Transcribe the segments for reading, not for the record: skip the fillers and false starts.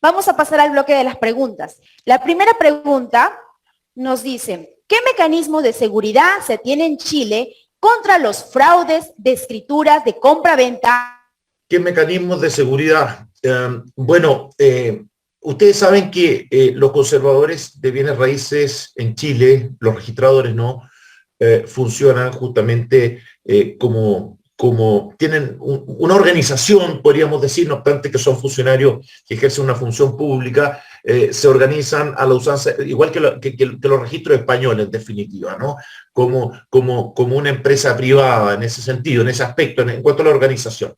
Vamos a pasar al bloque de las preguntas. La primera pregunta nos dice, ¿qué mecanismo de seguridad se tiene en Chile contra los fraudes de escrituras de compra-venta? ¿Qué mecanismos de seguridad? Ustedes saben que los conservadores de bienes raíces en Chile, los registradores, ¿no? Funcionan justamente como tienen una organización, podríamos decir, no obstante que son funcionarios que ejercen una función pública, se organizan a la usanza, igual que los registros españoles, en definitiva, ¿no? Como una empresa privada en ese sentido, en ese aspecto, en cuanto a la organización.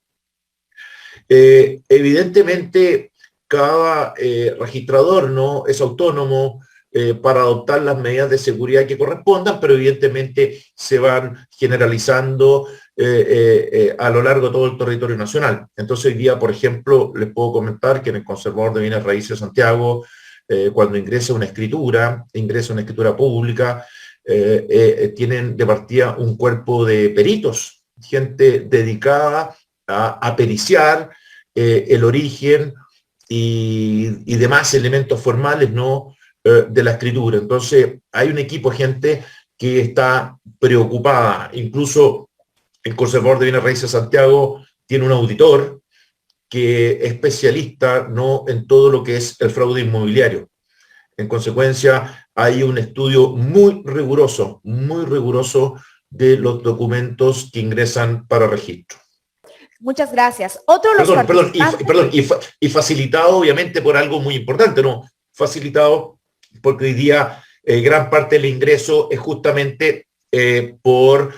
Evidentemente, cada registrador, ¿no?, es autónomo para adoptar las medidas de seguridad que correspondan, pero evidentemente se van generalizando a lo largo de todo el territorio nacional. Entonces hoy día, por ejemplo, les puedo comentar que en el Conservador de Bienes Raíces de Santiago, cuando ingresa una escritura pública, tienen de partida un cuerpo de peritos, gente dedicada a periciar el origen y demás elementos formales, ¿no?, de la escritura. Entonces, hay un equipo de gente que está preocupada. Incluso el Conservador de Bienes Raíces de Santiago tiene un auditor que es especialista, ¿no?, en todo lo que es el fraude inmobiliario. En consecuencia, hay un estudio muy riguroso de los documentos que ingresan para registro. Muchas gracias. Otro de los participantes... Y facilitado obviamente por algo muy importante, ¿no? Facilitado porque hoy día gran parte del ingreso es justamente por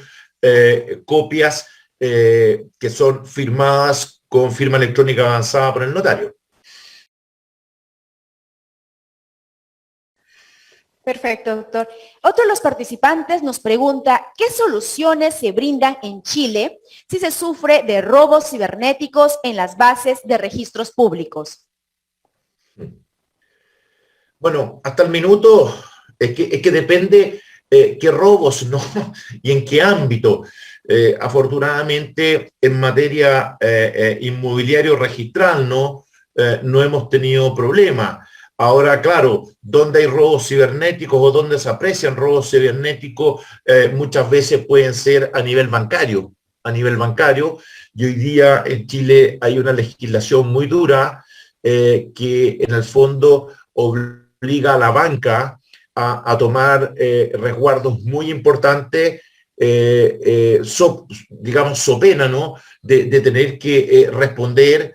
copias que son firmadas con firma electrónica avanzada por el notario. Perfecto, doctor. Otro de los participantes nos pregunta, ¿qué soluciones se brindan en Chile si se sufre de robos cibernéticos en las bases de registros públicos? Bueno, hasta el minuto es que depende qué robos, ¿no? Y en qué ámbito. Afortunadamente, en materia inmobiliario registral, ¿no? No hemos tenido problema. Ahora, claro, donde hay robos cibernéticos o donde se aprecian robos cibernéticos, muchas veces pueden ser a nivel bancario. Y hoy día en Chile hay una legislación muy dura que en el fondo obliga a la banca a tomar resguardos muy importantes, digamos, so pena, ¿no?, de tener que responder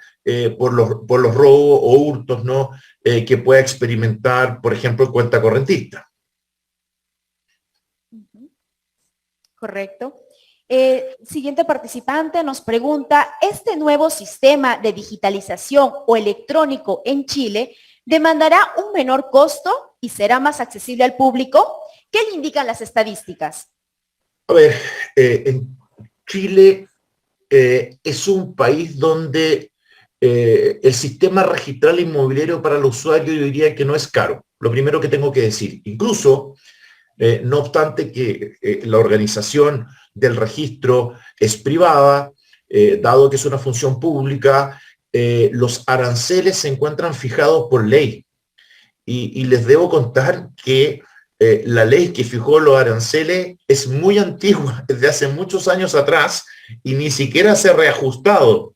por los robos o hurtos, ¿no?, que pueda experimentar, por ejemplo, el cuenta correntista. Correcto. Siguiente participante nos pregunta, ¿este nuevo sistema de digitalización o electrónico en Chile demandará un menor costo y será más accesible al público? ¿Qué le indican las estadísticas? A ver, en Chile es un país donde el sistema registral inmobiliario para el usuario yo diría que no es caro. Lo primero que tengo que decir, incluso, no obstante que la organización del registro es privada, dado que es una función pública, los aranceles se encuentran fijados por ley. Y les debo contar que la ley que fijó los aranceles es muy antigua, desde hace muchos años atrás, y ni siquiera se ha reajustado,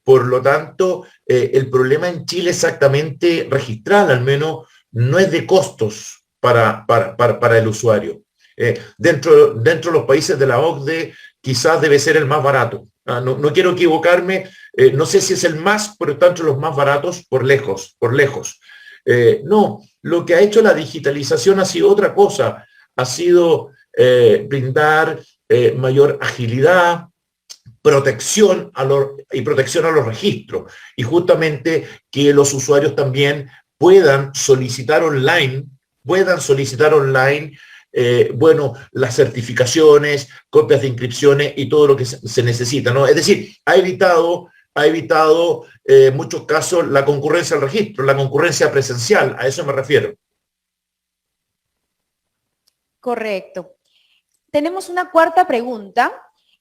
por lo tanto, el problema en Chile exactamente registral, al menos, no es de costos para el usuario. Dentro de los países de la OCDE, quizás debe ser el más barato. No quiero equivocarme, no sé si es el más, pero está entre los más baratos por lejos. No, lo que ha hecho la digitalización ha sido otra cosa, ha sido brindar mayor agilidad, protección a los registros, y justamente que los usuarios también puedan solicitar online, las certificaciones, copias de inscripciones y todo lo que se necesita, ¿no? Es decir, ha evitado en muchos casos la concurrencia al registro, la concurrencia presencial, a eso me refiero. Correcto. Tenemos una cuarta pregunta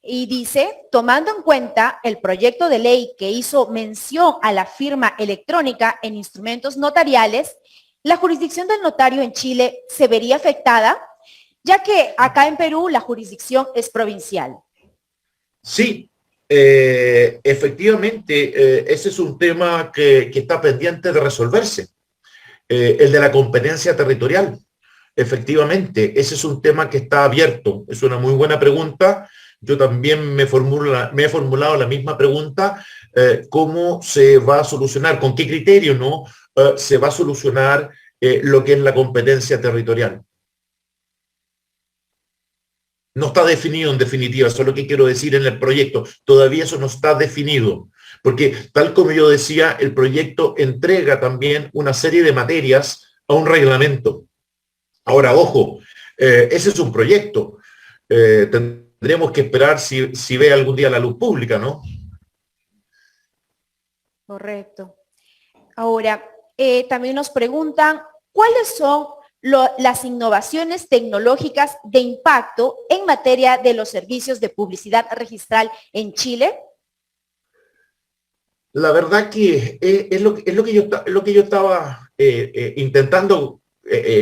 Y dice, tomando en cuenta el proyecto de ley que hizo mención a la firma electrónica en instrumentos notariales, ¿la jurisdicción del notario en Chile se vería afectada? Ya que acá en Perú la jurisdicción es provincial. Sí, efectivamente, ese es un tema que está pendiente de resolverse, el de la competencia territorial. Efectivamente, ese es un tema que está abierto. Es una muy buena pregunta. Yo también me he formulado la misma pregunta, ¿cómo se va a solucionar? ¿Con qué criterio no se va a solucionar lo que es la competencia territorial? No está definido en definitiva, eso es lo que quiero decir en el proyecto. Todavía eso no está definido, porque tal como yo decía, el proyecto entrega también una serie de materias a un reglamento. Ahora, ojo, ese es un proyecto. Tendremos que esperar si ve algún día la luz pública, ¿no? Correcto. Ahora, también nos preguntan, ¿cuáles son las innovaciones tecnológicas de impacto en materia de los servicios de publicidad registral en Chile? La verdad que es lo que yo estaba intentando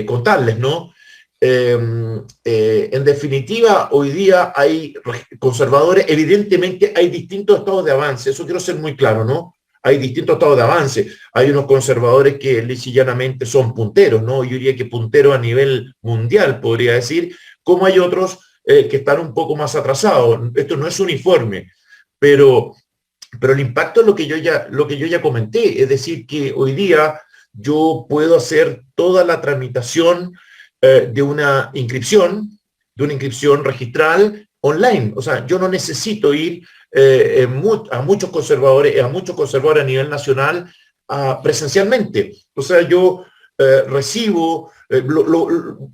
contarles, ¿no? En definitiva, hoy día hay conservadores, evidentemente hay distintos estados de avance, eso quiero ser muy claro, ¿no? Hay distintos estados de avance. Hay unos conservadores que llanamente son punteros, ¿no? Yo diría que punteros a nivel mundial, podría decir, como hay otros que están un poco más atrasados. Esto no es uniforme, pero el impacto es lo que yo ya comenté, es decir, que hoy día yo puedo hacer toda la tramitación de una inscripción registral online. O sea, yo no necesito ir a muchos conservadores a nivel nacional presencialmente. O sea, yo recibo,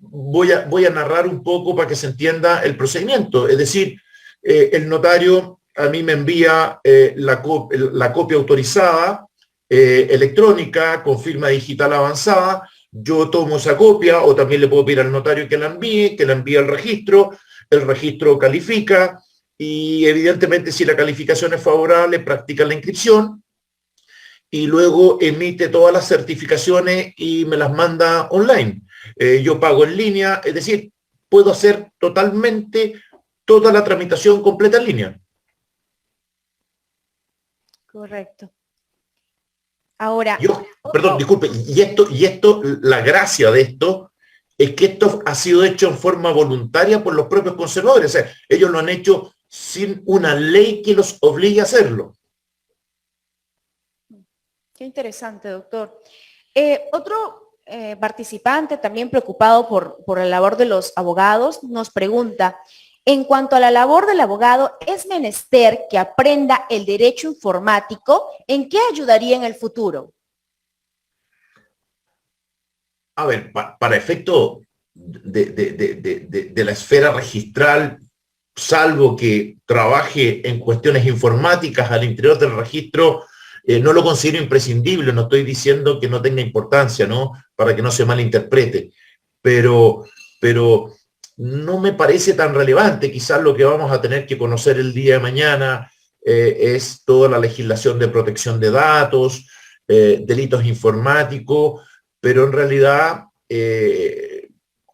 voy a narrar un poco para que se entienda el procedimiento. Es decir, el notario a mí me envía la copia autorizada electrónica con firma digital avanzada. Yo tomo esa copia o también le puedo pedir al notario que la envíe al registro, el registro califica y evidentemente si la calificación es favorable practica la inscripción y luego emite todas las certificaciones y me las manda online. Yo pago en línea, es decir, puedo hacer totalmente toda la tramitación completa en línea. Correcto. Ahora, perdón, disculpe, y esto, la gracia de esto es que esto ha sido hecho en forma voluntaria por los propios conservadores. O sea, ellos lo han hecho sin una ley que los obligue a hacerlo. Qué interesante, doctor. Otro participante, también preocupado por la labor de los abogados, nos pregunta, en cuanto a la labor del abogado, ¿es menester que aprenda el derecho informático? ¿En qué ayudaría en el futuro? A ver, para efecto de la esfera registral, salvo que trabaje en cuestiones informáticas al interior del registro, no lo considero imprescindible, no estoy diciendo que no tenga importancia, ¿no? Para que no se malinterprete, pero no me parece tan relevante. Quizás lo que vamos a tener que conocer el día de mañana es toda la legislación de protección de datos, delitos informáticos, pero en realidad,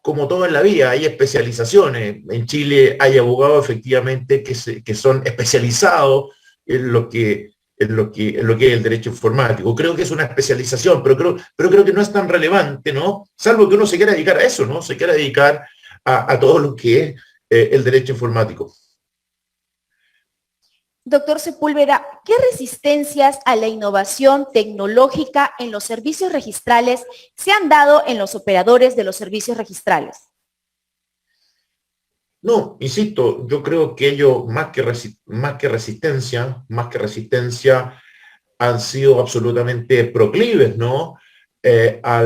como todo en la vida, hay especializaciones. En Chile hay abogados efectivamente que son especializados en lo que es el derecho informático. Creo que es una especialización, pero creo que no es tan relevante, ¿no? Salvo que uno se quiera dedicar a eso, ¿no? Se quiera dedicar a todo lo que es el derecho informático. Doctor Sepúlveda, ¿qué resistencias a la innovación tecnológica en los servicios registrales se han dado en los operadores de los servicios registrales? No, insisto, yo creo que ellos, más que resistencia, han sido absolutamente proclives, ¿no? A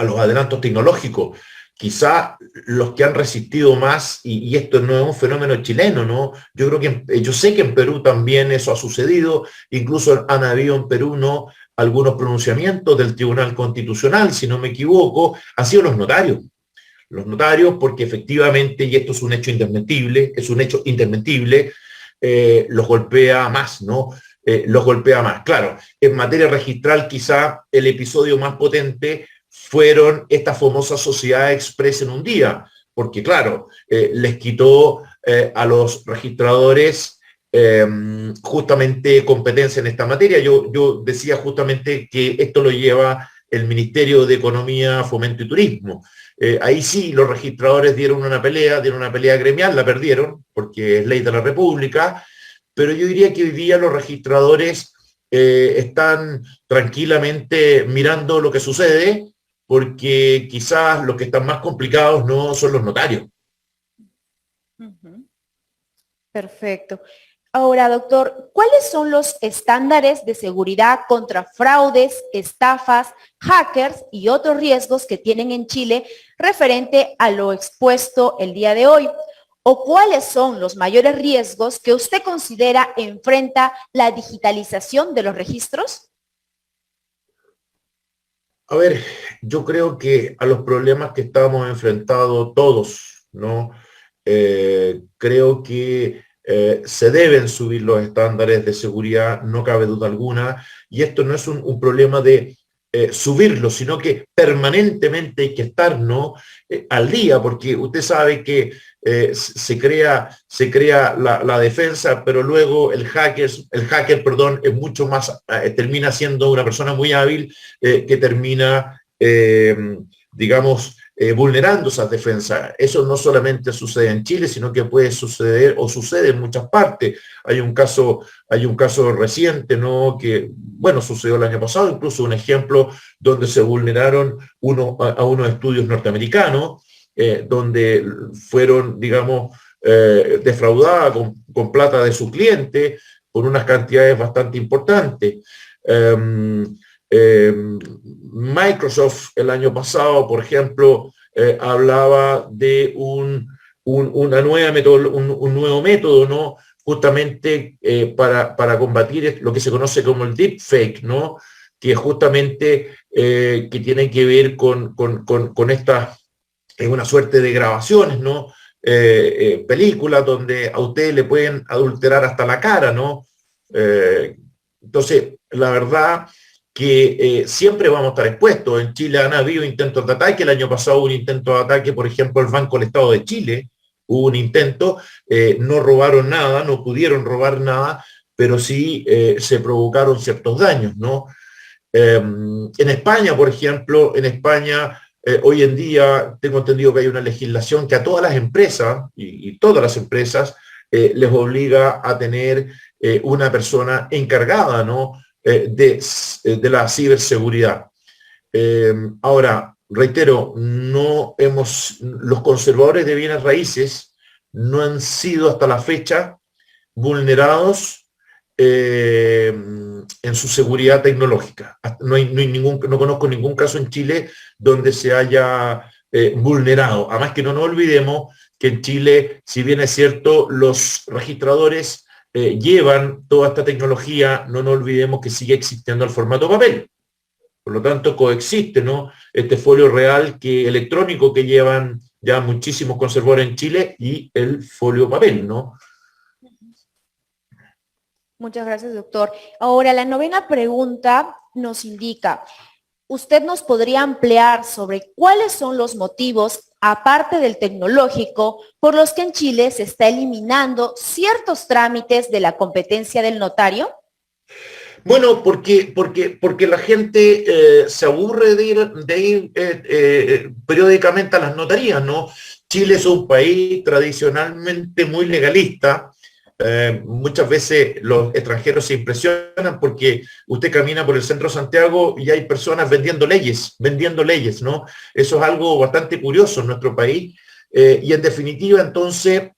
los adelantos tecnológicos. Quizá los que han resistido más, y esto no es un fenómeno chileno, ¿no? Yo sé que en Perú también eso ha sucedido, incluso han habido en Perú, ¿no?, algunos pronunciamientos del Tribunal Constitucional, si no me equivoco, han sido los notarios. los notarios, porque efectivamente, y esto es un hecho indesmentible, los golpea más, ¿no? Los golpea más. Claro, en materia registral quizá el episodio más potente fueron estas famosas sociedades express en un día, porque claro, les quitó a los registradores justamente competencia en esta materia. Yo decía justamente que esto lo lleva el Ministerio de Economía, Fomento y Turismo. Ahí sí los registradores dieron una pelea gremial, la perdieron, porque es ley de la República, pero yo diría que hoy día los registradores están tranquilamente mirando lo que sucede, porque quizás los que están más complicados no son los notarios. Perfecto. Ahora, doctor, ¿cuáles son los estándares de seguridad contra fraudes, estafas, hackers y otros riesgos que tienen en Chile referente a lo expuesto el día de hoy? ¿O cuáles son los mayores riesgos que usted considera enfrenta la digitalización de los registros? A ver, yo creo que a los problemas que estamos enfrentados todos, ¿no? Creo que se deben subir los estándares de seguridad, no cabe duda alguna, y esto no es un problema de subirlo, sino que permanentemente hay que estar, ¿no? Al día, porque usted sabe que se crea la defensa, pero luego el hacker, es mucho más, termina siendo una persona muy hábil que termina, digamos, vulnerando esas defensas. Eso no solamente sucede en Chile, sino que puede suceder o sucede en muchas partes. Hay un caso reciente, ¿no? Que, bueno, sucedió el año pasado, incluso un ejemplo donde se vulneraron a unos estudios norteamericanos, donde fueron, digamos, defraudadas con plata de su cliente por unas cantidades bastante importantes. Microsoft el año pasado, por ejemplo, hablaba de un nuevo método, ¿no? Justamente para combatir lo que se conoce como el deepfake, ¿no? Que justamente que tiene que ver con esta, una suerte de grabaciones, ¿no? Películas donde a ustedes le pueden adulterar hasta la cara, ¿no? Entonces, la verdad que siempre vamos a estar expuestos. En Chile han habido intentos de ataque. El año pasado hubo un intento de ataque, por ejemplo, al Banco del Estado de Chile. Hubo un intento, no robaron nada, no pudieron robar nada, pero sí se provocaron ciertos daños, ¿no? En España, por ejemplo, hoy en día tengo entendido que hay una legislación que a todas las empresas, y todas las empresas, les obliga a tener una persona encargada, ¿no? De la ciberseguridad. Ahora, reitero, los conservadores de bienes raíces no han sido hasta la fecha vulnerados en su seguridad tecnológica. No conozco ningún caso en Chile donde se haya vulnerado. Además que no nos olvidemos que en Chile, si bien es cierto, los registradores llevan toda esta tecnología, no nos olvidemos que sigue existiendo el formato papel. Por lo tanto, coexiste, ¿no? Este folio real electrónico que llevan ya muchísimos conservadores en Chile y el folio papel, ¿no? Muchas gracias, doctor. Ahora, la novena pregunta nos indica, ¿usted nos podría ampliar sobre cuáles son los motivos, aparte del tecnológico, por los que en Chile se está eliminando ciertos trámites de la competencia del notario? Bueno, porque la gente se aburre de ir periódicamente a las notarías, ¿no? Chile es un país tradicionalmente muy legalista. Muchas veces los extranjeros se impresionan porque usted camina por el centro de Santiago y hay personas vendiendo leyes, ¿no? Eso es algo bastante curioso en nuestro país. Y en definitiva, entonces,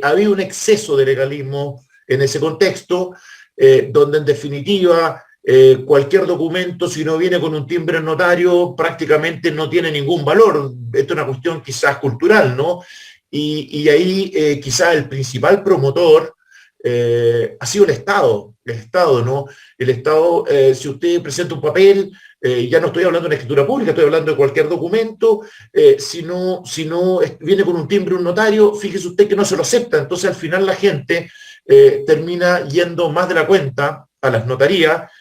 había un exceso de legalismo en ese contexto, donde en definitiva cualquier documento, si no viene con un timbre notario, prácticamente no tiene ningún valor. Esto es una cuestión quizás cultural, ¿no? Y ahí quizás el principal promotor ha sido el Estado, ¿no? El Estado, si usted presenta un papel, ya no estoy hablando de una escritura pública, estoy hablando de cualquier documento, si no viene con un timbre un notario, fíjese usted que no se lo acepta, entonces al final la gente termina yendo más de la cuenta a las notarías,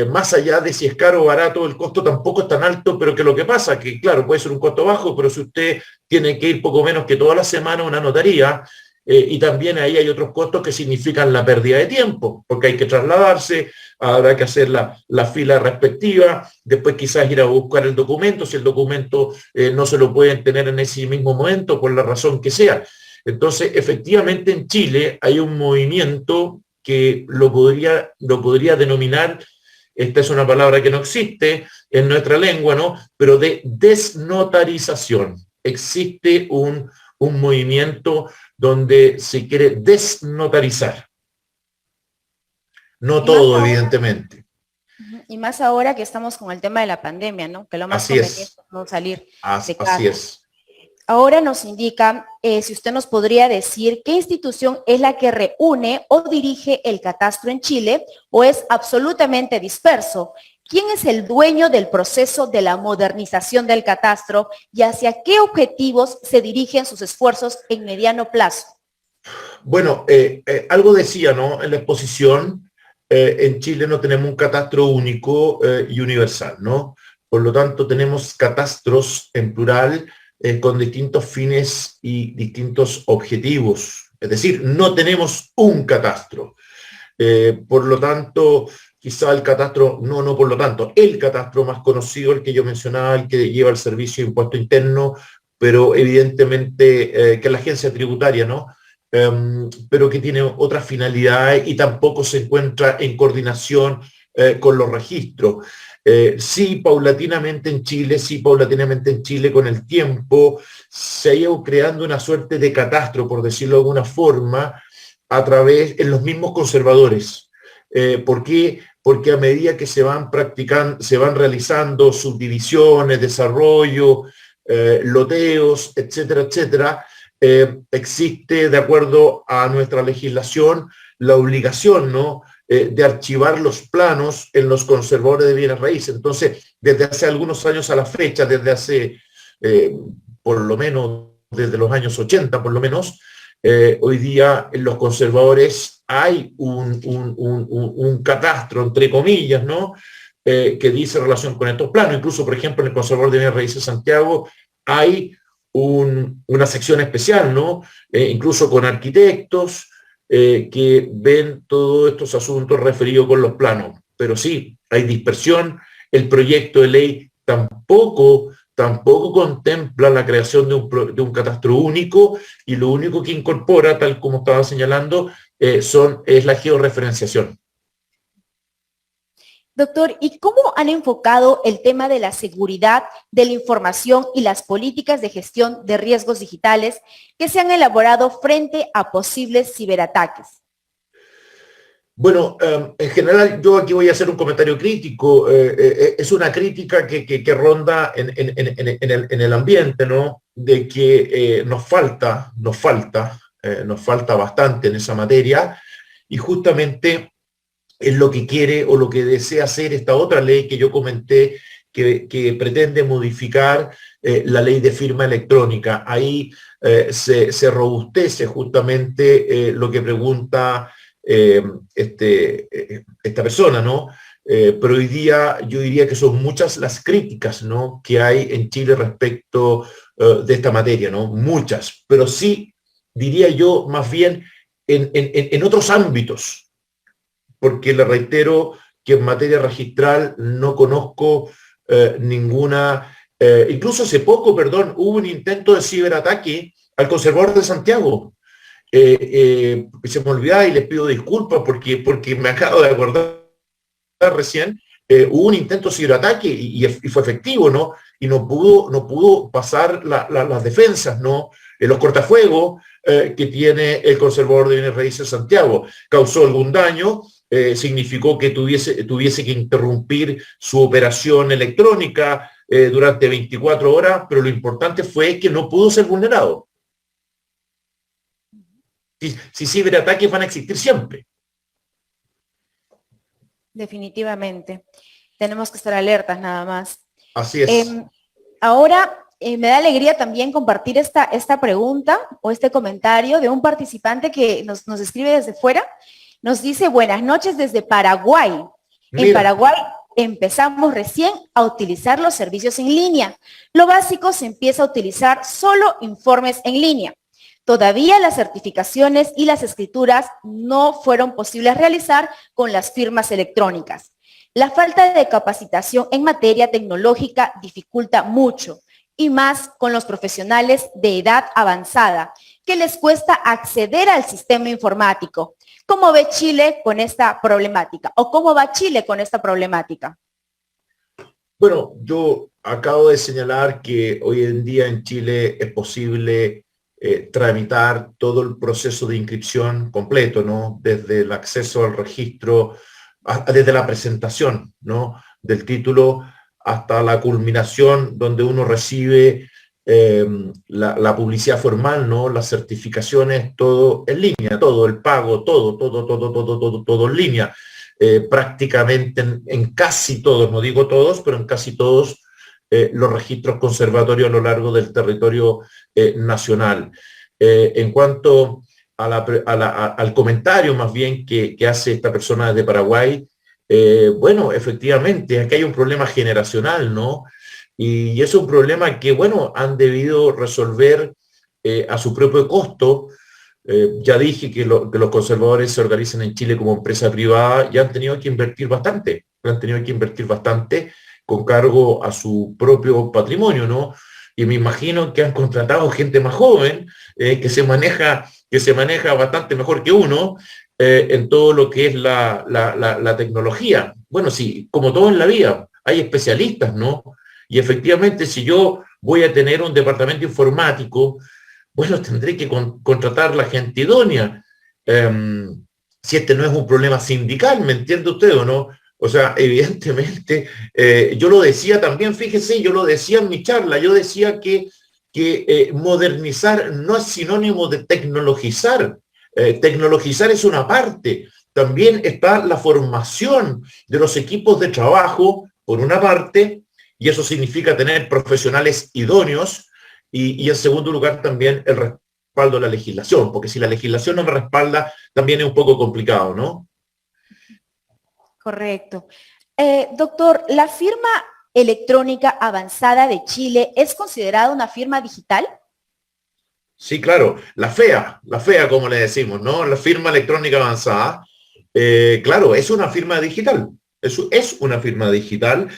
más allá de si es caro o barato, el costo tampoco es tan alto, pero que lo que pasa, que claro, puede ser un costo bajo, pero si usted tiene que ir poco menos que toda la semana a una notaría, y también ahí hay otros costos que significan la pérdida de tiempo, porque hay que trasladarse, habrá que hacer la fila respectiva, después quizás ir a buscar el documento, si el documento no se lo pueden tener en ese mismo momento, por la razón que sea. Entonces, efectivamente en Chile hay un movimiento que lo podría denominar, esta es una palabra que no existe en nuestra lengua, ¿no? Pero de desnotarización. Existe un movimiento donde se quiere desnotarizar. No Y más todo, ahora, evidentemente. y más ahora que estamos con el tema de la pandemia, ¿no? Que lo más Así conveniente es, es no salir de así casa. es. Ahora nos indica, si usted nos podría decir qué institución es la que reúne o dirige el catastro en Chile o es absolutamente disperso. ¿Quién es el dueño del proceso de la modernización del catastro y hacia qué objetivos se dirigen sus esfuerzos en mediano plazo? Bueno, algo decía, ¿no? En la exposición, en Chile no tenemos un catastro único y universal, ¿no? Por lo tanto, tenemos catastros en plural con distintos fines y distintos objetivos. Es decir, no tenemos un catastro. Por lo tanto, quizá el catastro, no por lo tanto, el catastro más conocido, el que yo mencionaba, el que lleva el servicio de impuesto interno, pero evidentemente que es la agencia tributaria, ¿no? Pero que tiene otras finalidades y tampoco se encuentra en coordinación con los registros. Sí, paulatinamente en Chile, con el tiempo, se ha ido creando una suerte de catastro, por decirlo de alguna forma, a través, en los mismos conservadores. ¿Por qué? Porque a medida que se van practicando, se van realizando subdivisiones, desarrollo, loteos, etcétera, etcétera, existe, de acuerdo a nuestra legislación, la obligación, ¿no? De archivar los planos en los conservadores de bienes raíces. Entonces, desde hace algunos años a la fecha, desde hace, por lo menos, desde los años 80, por lo menos, hoy día en los conservadores hay un catastro, entre comillas, ¿no? Que dice relación con estos planos. Incluso, por ejemplo, en el conservador de bienes raíces de Santiago hay una sección especial, ¿no? Incluso con arquitectos que ven todos estos asuntos referidos con los planos. Pero sí, hay dispersión. El proyecto de ley tampoco contempla la creación de un catastro único y lo único que incorpora, tal como estaba señalando, es la georreferenciación. Doctor, ¿y cómo han enfocado el tema de la seguridad de la información y las políticas de gestión de riesgos digitales que se han elaborado frente a posibles ciberataques? Bueno, en general yo aquí voy a hacer un comentario crítico. Es una crítica que ronda en el ambiente, ¿no? De que nos falta bastante en esa materia y justamente es lo que quiere o lo que desea hacer esta otra ley que yo comenté que pretende modificar la ley de firma electrónica. Ahí se robustece justamente lo que pregunta esta persona, ¿no? Pero hoy día yo diría que son muchas las críticas, ¿no? Que hay en Chile respecto de esta materia, ¿no? Muchas, pero sí diría yo más bien en otros ámbitos, porque le reitero que en materia registral no conozco ninguna, incluso hace poco, perdón, hubo un intento de ciberataque al conservador de Santiago. Se me olvidaba y les pido disculpas porque me acabo de acordar recién, hubo un intento de ciberataque y fue efectivo, ¿no? Y no pudo pasar las defensas, ¿no? Los cortafuegos que tiene el conservador de bienes raíces Santiago. Causó algún daño, significó que tuviese que interrumpir su operación electrónica durante 24 horas, pero lo importante fue que no pudo ser vulnerado. Si ciberataques van a existir siempre. Definitivamente. Tenemos que estar alertas nada más. Así es. Ahora, me da alegría también compartir esta pregunta o este comentario de un participante que nos escribe desde fuera. Nos dice, buenas noches desde Paraguay. En Mira, Paraguay empezamos recién a utilizar los servicios en línea. Lo básico se empieza a utilizar solo informes en línea. Todavía las certificaciones y las escrituras no fueron posibles realizar con las firmas electrónicas. La falta de capacitación en materia tecnológica dificulta mucho, y más con los profesionales de edad avanzada, que les cuesta acceder al sistema informático. ¿Cómo ve Chile con esta problemática? ¿O cómo va Chile con esta problemática? bueno, yo acabo de señalar que hoy en día en Chile es posible tramitar todo el proceso de inscripción completo, ¿no? Desde el acceso al registro, desde la presentación, ¿no? Del título hasta la culminación donde uno recibe la publicidad formal, ¿no? Las certificaciones, todo en línea, todo el pago, todo en línea. Prácticamente en casi todos, no digo todos, pero en casi todos los registros conservatorios a lo largo del territorio nacional. En cuanto al comentario más bien que hace esta persona de Paraguay, bueno, efectivamente, aquí hay un problema generacional, ¿no? Y es un problema que, bueno, han debido resolver a su propio costo. Ya dije que los conservadores se organizan en Chile como empresa privada y han tenido que invertir bastante con cargo a su propio patrimonio, ¿no? Y me imagino que han contratado gente más joven que se maneja bastante mejor que uno en todo lo que es la tecnología. Bueno, sí, como todo en la vida, hay especialistas, ¿no? Y efectivamente, si yo voy a tener un departamento informático, bueno, tendré que contratar la gente idónea. Si este no es un problema sindical, ¿me entiende usted o no? O sea, evidentemente, yo lo decía también, fíjese, yo lo decía en mi charla, yo decía que modernizar no es sinónimo de tecnologizar. Tecnologizar es una parte. También está la formación de los equipos de trabajo, por una parte, y eso significa tener profesionales idóneos, y en segundo lugar también el respaldo de la legislación, porque si la legislación no me respalda, también es un poco complicado, ¿no? Correcto. Doctor, ¿la firma electrónica avanzada de Chile es considerada una firma digital? Sí, claro, la fea como le decimos, ¿no? La firma electrónica avanzada, claro, es una firma digital, eso es una firma digital,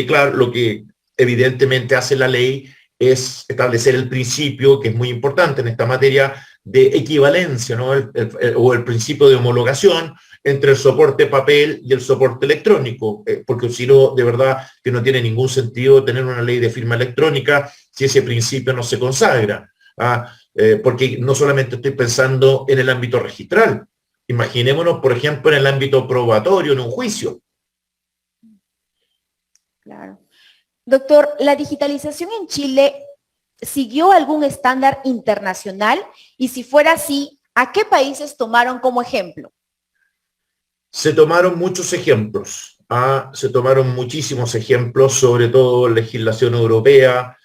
claro, lo que evidentemente hace la ley es establecer el principio, que es muy importante en esta materia, de equivalencia, ¿no? O el principio de homologación entre el soporte papel y el soporte electrónico, porque si no, de verdad que no tiene ningún sentido tener una ley de firma electrónica si ese principio no se consagra. Porque no solamente estoy pensando en el ámbito registral, imaginémonos, por ejemplo, en el ámbito probatorio, en un juicio. Claro. Doctor, ¿la digitalización en Chile siguió algún estándar internacional? Y si fuera así, ¿a qué países tomaron como ejemplo? Se tomaron muchos ejemplos, se tomaron muchísimos ejemplos, sobre todo legislación europea,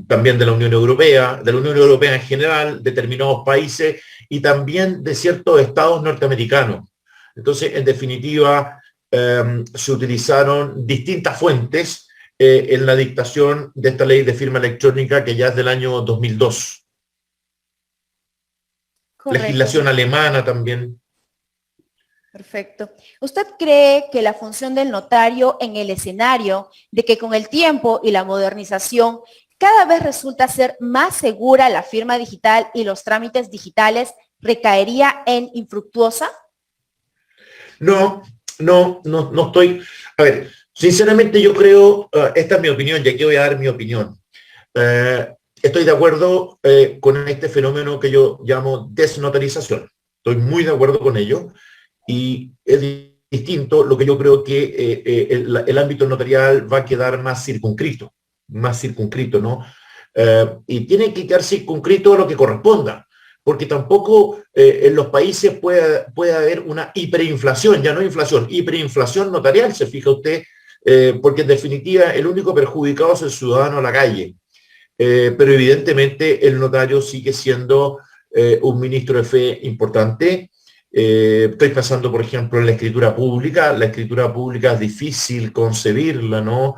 también de la Unión Europea en general, determinados países y también de ciertos estados norteamericanos. Entonces, en definitiva, se utilizaron distintas fuentes en la dictación de esta ley de firma electrónica que ya es del año 2002. Correcto. Legislación alemana también. Perfecto. ¿Usted cree que la función del notario en el escenario de que con el tiempo y la modernización cada vez resulta ser más segura la firma digital y los trámites digitales recaería en infructuosa? No estoy. A ver, sinceramente yo creo, esta es mi opinión, y aquí voy a dar mi opinión. Estoy de acuerdo con este fenómeno que yo llamo desnotarización. Estoy muy de acuerdo con ello. Y es distinto lo que yo creo que el ámbito notarial va a quedar más circunscrito, ¿no? Y tiene que quedar circunscrito a lo que corresponda. porque tampoco en los países puede haber una hiperinflación, ya no inflación, hiperinflación notarial, se fija usted, porque en definitiva el único perjudicado es el ciudadano a la calle. Pero evidentemente el notario sigue siendo un ministro de fe importante. Estoy pensando, por ejemplo, en la escritura pública. La escritura pública es difícil concebirla, ¿no?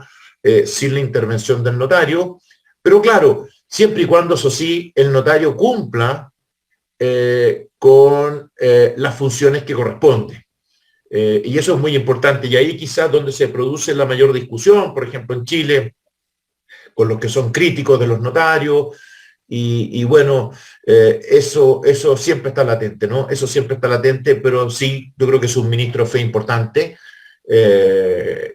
Sin la intervención del notario. Pero claro, siempre y cuando, eso sí, el notario cumpla con las funciones que corresponden. Y eso es muy importante. Y ahí quizás donde se produce la mayor discusión, por ejemplo, en Chile, con los que son críticos de los notarios, y bueno, eso siempre está latente, ¿no? Eso siempre está latente, pero sí, yo creo que es un ministro de fe importante,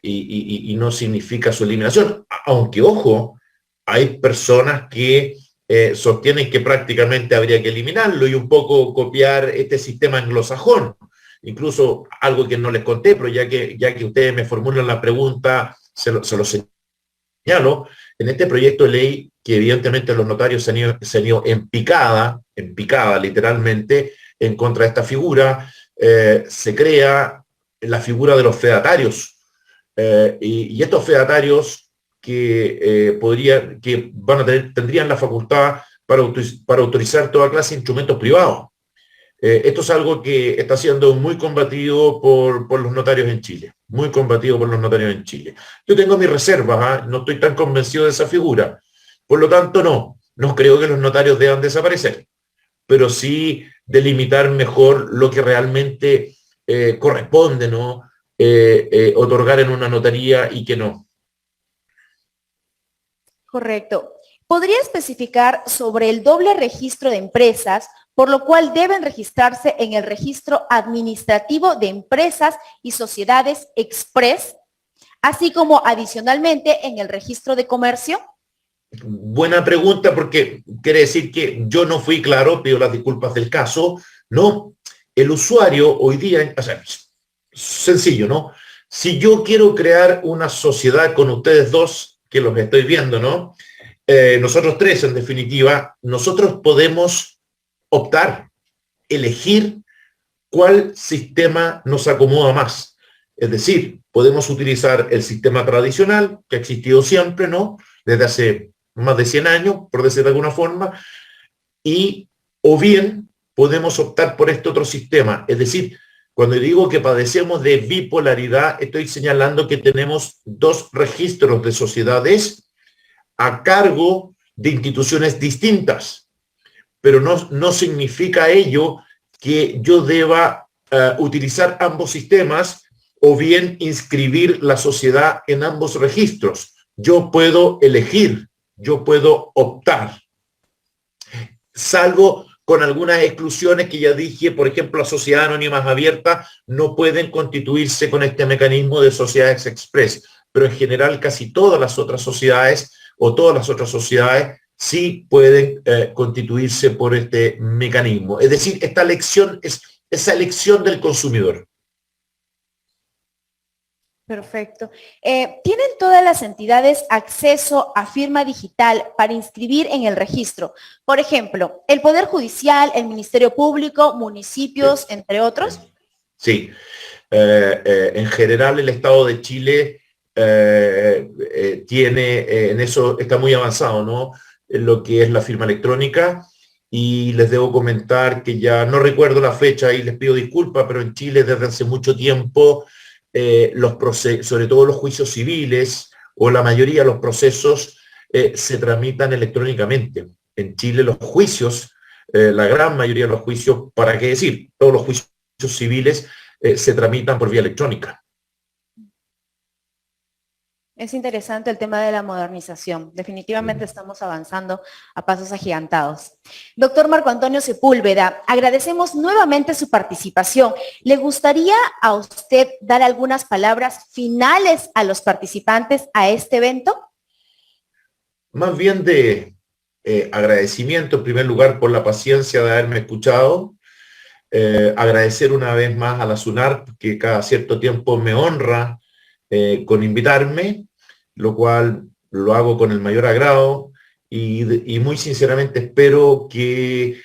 y no significa su eliminación, aunque, ojo, hay personas que sostienen que prácticamente habría que eliminarlo y un poco copiar este sistema anglosajón. Incluso algo que no les conté, pero ya que ustedes me formulan la pregunta, se lo señalo. En este proyecto de ley, que evidentemente los notarios se han ido en picada literalmente, en contra de esta figura, se crea la figura de los fedatarios. Y estos fedatarios tendrían la facultad para autorizar toda clase de instrumentos privados. Esto es algo que está siendo muy combatido por los notarios en Chile, muy combatido por los notarios en Chile. Yo tengo mis reservas, no estoy tan convencido de esa figura. Por lo tanto, no creo que los notarios deban desaparecer, pero sí delimitar mejor lo que realmente corresponde, ¿no? Otorgar en una notaría y que no. Correcto. ¿Podría especificar sobre el doble registro de empresas, por lo cual deben registrarse en el registro administrativo de empresas y sociedades express, así como adicionalmente en el registro de comercio? Buena pregunta, porque quiere decir que yo no fui claro, pido las disculpas del caso. No, el usuario hoy día, o sea, sencillo, ¿no? Si yo quiero crear una sociedad con ustedes dos, que los estoy viendo, ¿no? Nosotros tres, en definitiva, nosotros podemos optar, elegir cuál sistema nos acomoda más. Es decir, podemos utilizar el sistema tradicional, que ha existido siempre, ¿no? Desde hace más de 100 años, por decir de alguna forma, o bien podemos optar por este otro sistema. Es decir, cuando digo que padecemos de bipolaridad, estoy señalando que tenemos dos registros de sociedades a cargo de instituciones distintas, pero no significa ello que yo deba utilizar ambos sistemas o bien inscribir la sociedad en ambos registros. Yo puedo elegir, yo puedo optar, salvo con algunas exclusiones que ya dije. Por ejemplo, las sociedades anónimas abiertas no pueden constituirse con este mecanismo de sociedades express, pero en general casi todas las otras sociedades sí pueden constituirse por este mecanismo. Es decir, esta elección es esa elección del consumidor. Perfecto. ¿Tienen todas las entidades acceso a firma digital para inscribir en el registro? Por ejemplo, el Poder Judicial, el Ministerio Público, municipios, entre otros. Sí. En general, el Estado de Chile tiene, en eso está muy avanzado, ¿no? En lo que es la firma electrónica. Y les debo comentar que ya no recuerdo la fecha y les pido disculpas, pero en Chile desde hace mucho tiempo sobre todo los juicios civiles o la mayoría de los procesos se tramitan electrónicamente. En Chile los juicios, la gran mayoría de los juicios, ¿para qué decir? Todos los juicios civiles se tramitan por vía electrónica. Es interesante el tema de la modernización. Definitivamente estamos avanzando a pasos agigantados. Doctor Marco Antonio Sepúlveda, agradecemos nuevamente su participación. ¿Le gustaría a usted dar algunas palabras finales a los participantes a este evento? Más bien de agradecimiento, en primer lugar, por la paciencia de haberme escuchado. Agradecer una vez más a la SUNARP, que cada cierto tiempo me honra con invitarme, lo cual lo hago con el mayor agrado y muy sinceramente espero que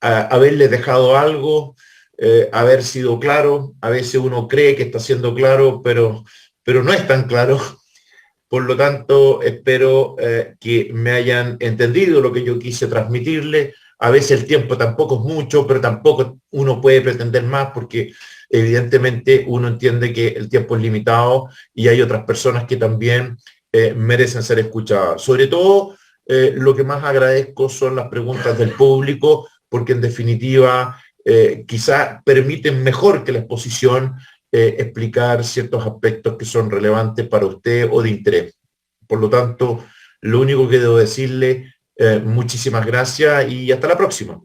haberles dejado algo, haber sido claro. A veces uno cree que está siendo claro, pero no es tan claro. Por lo tanto, espero que me hayan entendido lo que yo quise transmitirle. A veces el tiempo tampoco es mucho, pero tampoco uno puede pretender más porque evidentemente uno entiende que el tiempo es limitado y hay otras personas que también merecen ser escuchadas. Sobre todo, lo que más agradezco son las preguntas del público, porque en definitiva quizás permiten mejor que la exposición explicar ciertos aspectos que son relevantes para usted o de interés. Por lo tanto, lo único que debo decirle, muchísimas gracias y hasta la próxima.